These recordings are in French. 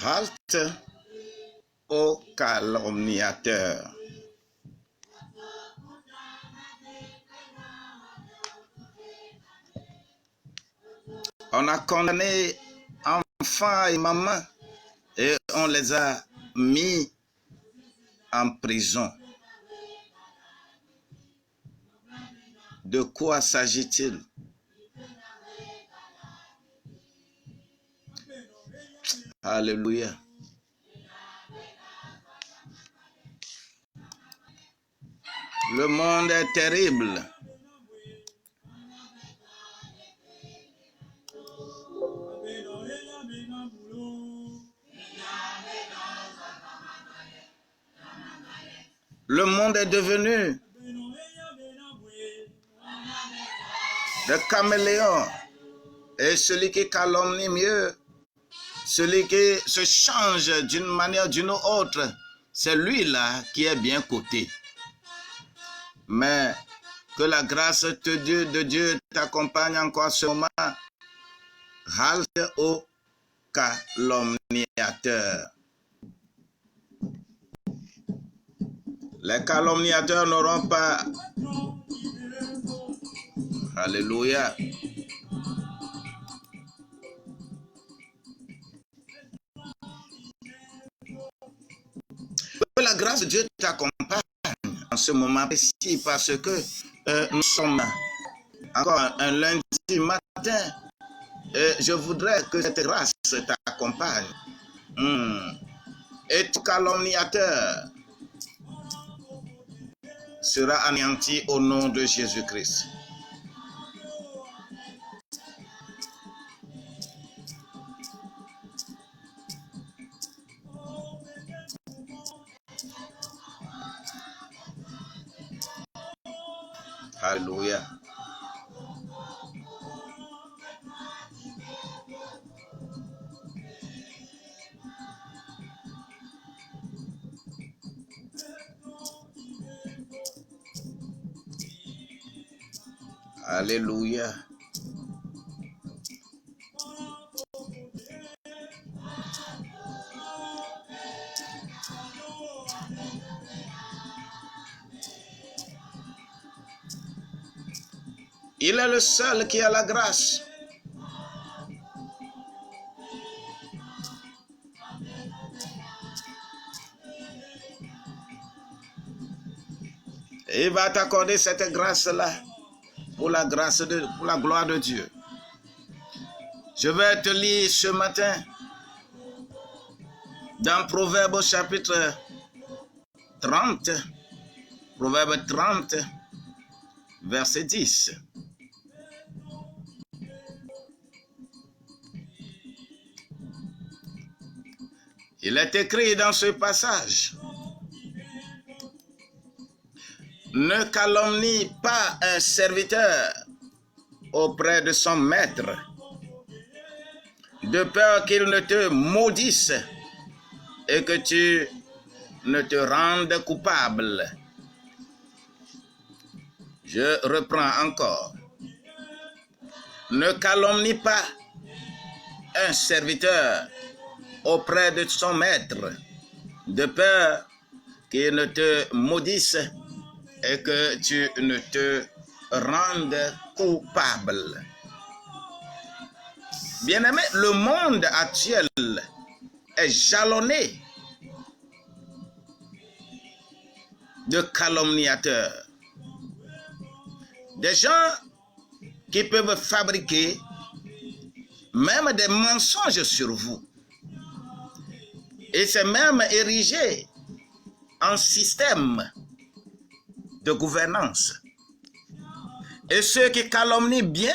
Halte aux calomniateurs. On a condamné enfants et mamans et on les a mis en prison. De quoi s'agit-il? Alléluia. Le monde est terrible. Le monde est devenu des caméléons. Et celui qui calomnie mieux, celui qui se change d'une manière ou d'une autre, c'est lui-là qui est bien coté. Mais que la grâce de Dieu t'accompagne encore ce moment. Halte aux calomniateurs. Les calomniateurs n'auront pas... Alléluia. Que la grâce de Dieu t'accompagne en ce moment précis parce que nous sommes encore un lundi matin. Je voudrais que cette grâce t'accompagne. Et tout calomniateur sera anéanti au nom de Jésus-Christ. Alléluia. Alléluia. Il est le seul qui a la grâce. Et il va t'accorder cette grâce-là pour la gloire de Dieu. Je vais te lire ce matin dans Proverbe chapitre 30, Proverbe 30, verset 10. Il est écrit dans ce passage: ne calomnie pas un serviteur auprès de son maître, de peur qu'il ne te maudisse et que tu ne te rendes coupable. Je reprends encore. Ne calomnie pas un serviteur auprès de son maître, de peur qu'il ne te maudisse et que tu ne te rendes coupable. Bien-aimé, le monde actuel est jalonné de calomniateurs. Des gens qui peuvent fabriquer même des mensonges sur vous. Et c'est même érigé en système de gouvernance. Et ceux qui calomnient bien,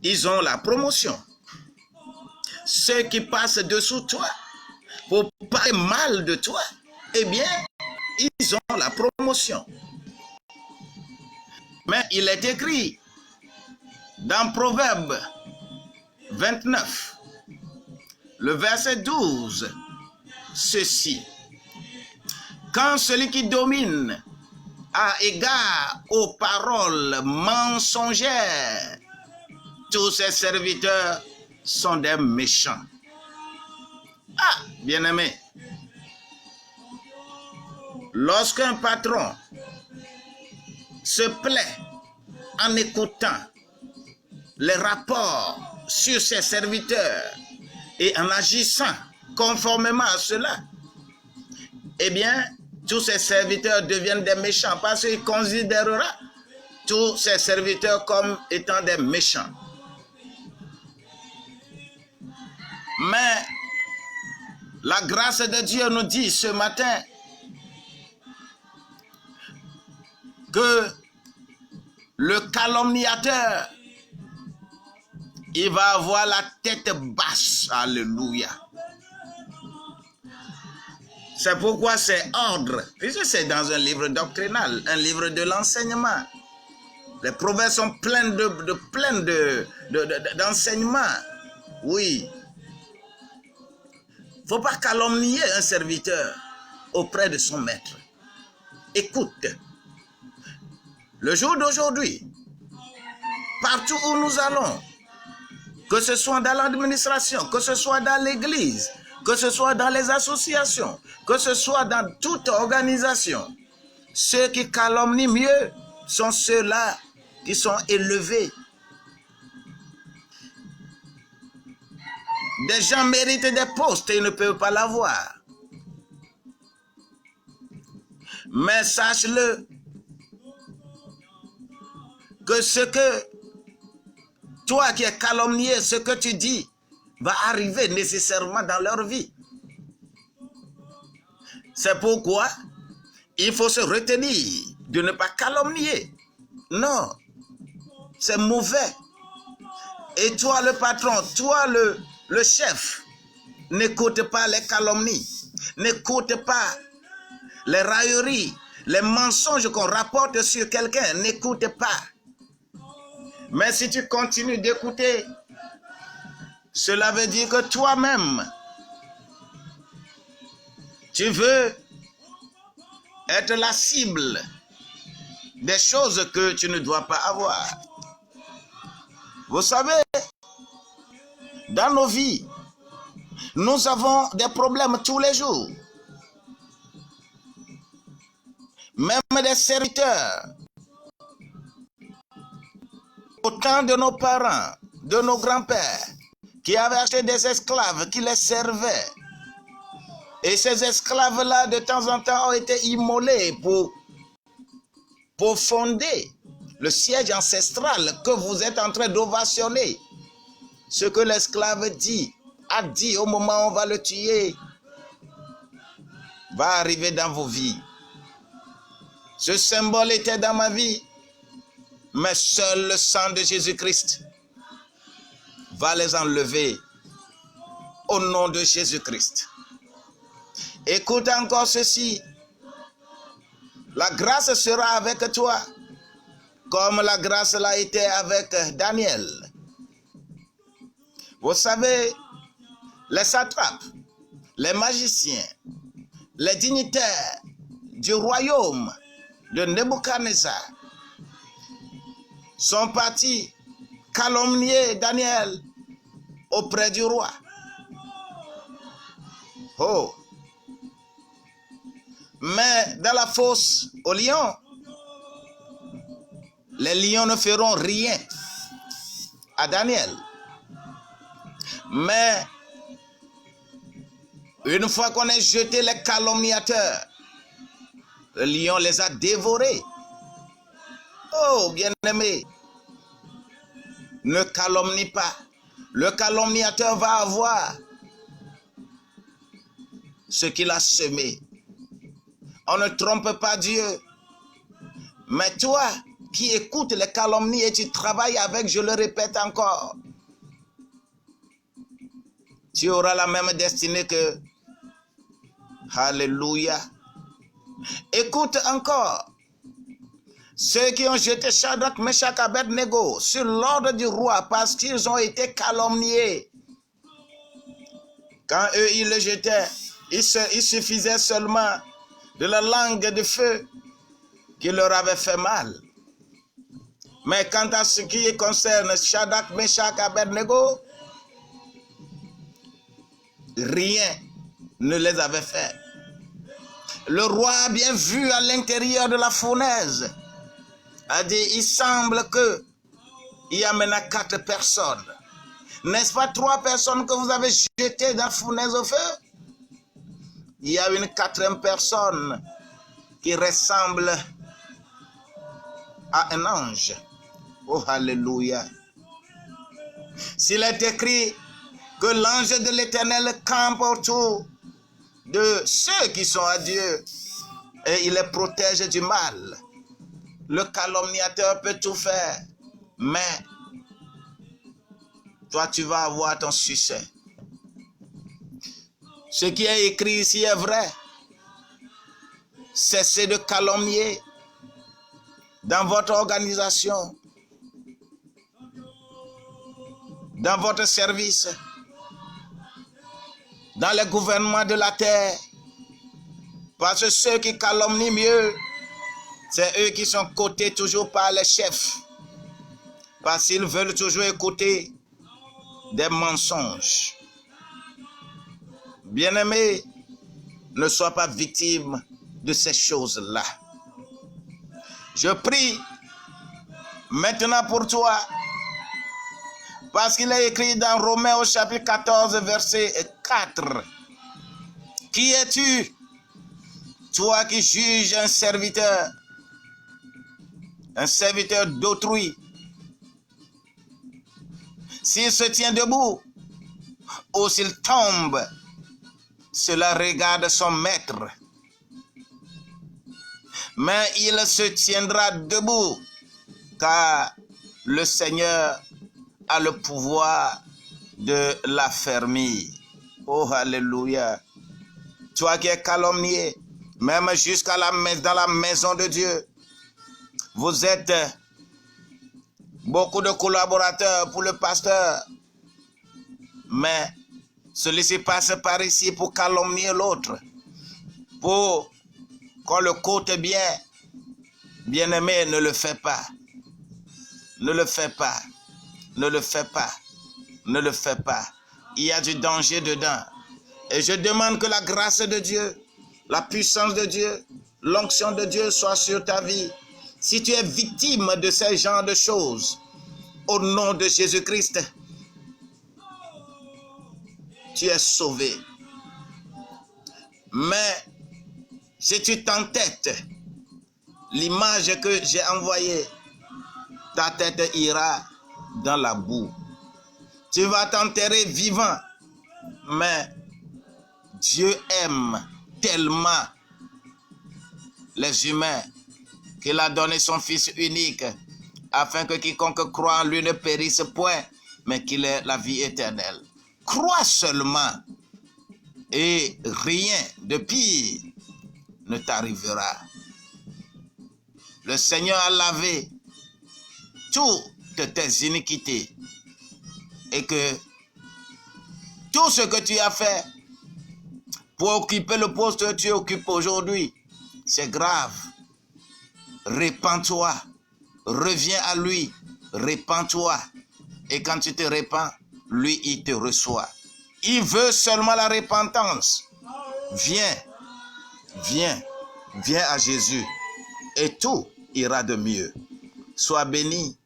ils ont la promotion. Ceux qui passent dessous toi pour parler mal de toi, eh bien, ils ont la promotion. Mais il est écrit dans Proverbe 29, le verset 12, ceci: quand celui qui domine a égard aux paroles mensongères, tous ses serviteurs sont des méchants. Ah, bien-aimé, lorsqu'un patron se plaît en écoutant les rapports sur ses serviteurs et en agissant conformément à cela, eh bien, tous ses serviteurs deviennent des méchants parce qu'il considérera tous ses serviteurs comme étant des méchants. Mais la grâce de Dieu nous dit ce matin que le calomniateur, il va avoir la tête basse. Alléluia. C'est pourquoi c'est ordre, puisque c'est dans un livre doctrinal, un livre de l'enseignement. Les proverbes sont pleins d'enseignements. Oui. Il ne faut pas calomnier un serviteur auprès de son maître. Écoute, le jour d'aujourd'hui, partout où nous allons, que ce soit dans l'administration, que ce soit dans l'église, que ce soit dans les associations, que ce soit dans toute organisation, ceux qui calomnient mieux sont ceux-là qui sont élevés. Des gens méritent des postes et ils ne peuvent pas l'avoir. Mais sache-le, que ce que toi qui es calomnié, ce que tu dis, va arriver nécessairement dans leur vie. C'est pourquoi il faut se retenir de ne pas calomnier. Non, c'est mauvais. Et toi le patron, toi le chef, n'écoute pas les calomnies, n'écoute pas les railleries, les mensonges qu'on rapporte sur quelqu'un, n'écoute pas. Mais si tu continues d'écouter, cela veut dire que toi-même, tu veux être la cible des choses que tu ne dois pas avoir. Vous savez, dans nos vies, nous avons des problèmes tous les jours. Même des serviteurs. Au temps de nos parents, de nos grands-pères, qui avaient acheté des esclaves, qui les servaient. Et ces esclaves-là, de temps en temps, ont été immolés pour fonder le siège ancestral que vous êtes en train d'ovationner. Ce que l'esclave a dit au moment où on va le tuer, va arriver dans vos vies. Ce symbole était dans ma vie, mais seul le sang de Jésus-Christ va les enlever au nom de Jésus-Christ. Écoute encore ceci. La grâce sera avec toi, comme la grâce l'a été avec Daniel. Vous savez, les satrapes, les magiciens, les dignitaires du royaume de Nebuchadnezzar sont partis calomnier Daniel auprès du roi. Oh! Mais dans la fosse aux lions, les lions ne feront rien à Daniel. Mais une fois qu'on a jeté les calomniateurs, le lion les a dévorés. Oh, bien-aimé, ne calomnie pas. Le calomniateur va avoir ce qu'il a semé. On ne trompe pas Dieu. Mais toi qui écoutes les calomnies et tu travailles avec, je le répète encore, tu auras la même destinée que... Alléluia. Écoute encore. Ceux qui ont jeté Shadrach, Meshach, Abednego sur l'ordre du roi parce qu'ils ont été calomniés. Quand eux, ils le jetaient, il suffisait seulement de la langue de feu qui leur avait fait mal. Mais quant à ce qui concerne Shadrach, Meshach, Abednego, rien ne les avait fait. Le roi a bien vu à l'intérieur de la fournaise, a dit, il semble que il y a maintenant 4 personnes. N'est-ce pas 3 personnes que vous avez jetées dans la fournaise au feu? Il y a une 4e personne qui ressemble à un ange. Oh, alléluia. S'il est écrit que l'ange de l'Éternel campe autour de ceux qui sont à Dieu et il les protège du mal. Le calomniateur peut tout faire, mais toi tu vas avoir ton succès. Ce qui est écrit ici est vrai. Cessez de calomnier dans votre organisation, dans votre service, dans le gouvernement de la terre. Parce que ceux qui calomnient mieux, c'est eux qui sont cotés toujours par les chefs. Parce qu'ils veulent toujours écouter des mensonges. Bien-aimé, ne sois pas victime de ces choses-là. Je prie maintenant pour toi, parce qu'il est écrit dans Romains au chapitre 14, verset 4. Qui es-tu, toi qui juges un serviteur d'autrui? S'il se tient debout ou s'il tombe, cela regarde son maître. Mais il se tiendra debout, car le Seigneur a le pouvoir de l'affermir. Oh, alléluia. Toi qui es calomnié, même jusqu'à dans la maison de Dieu, vous êtes beaucoup de collaborateurs pour le pasteur, mais celui-ci passe par ici pour calomnier l'autre, pour qu'on le côte bien. Bien-aimé, ne le fais pas. Ne le fais pas. Ne le fais pas. Ne le fais pas. Il y a du danger dedans. Et je demande que la grâce de Dieu, la puissance de Dieu, l'onction de Dieu soit sur ta vie. Si tu es victime de ce genre de choses, au nom de Jésus-Christ, tu es sauvé. Mais si tu t'entêtes, l'image que j'ai envoyée, ta tête ira dans la boue. Tu vas t'enterrer vivant. Mais Dieu aime tellement les humains qu'il a donné son Fils unique afin que quiconque croit en lui ne périsse point, mais qu'il ait la vie éternelle. Crois seulement et rien de pire ne t'arrivera. Le Seigneur a lavé toutes tes iniquités et que tout ce que tu as fait pour occuper le poste que tu occupes aujourd'hui, c'est grave. Répands-toi, reviens à lui, répands-toi. Et quand tu te répands, lui, il te reçoit. Il veut seulement la repentance. Viens, viens, viens à Jésus et tout ira de mieux. Sois béni,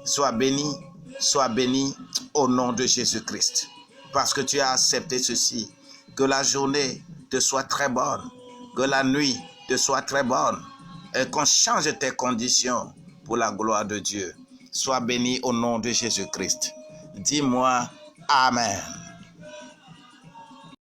sois béni, sois béni au nom de Jésus-Christ. Parce que tu as accepté ceci. Que la journée te soit très bonne, que la nuit te soit très bonne et qu'on change tes conditions pour la gloire de Dieu. Sois béni au nom de Jésus-Christ. Dis-moi Amen.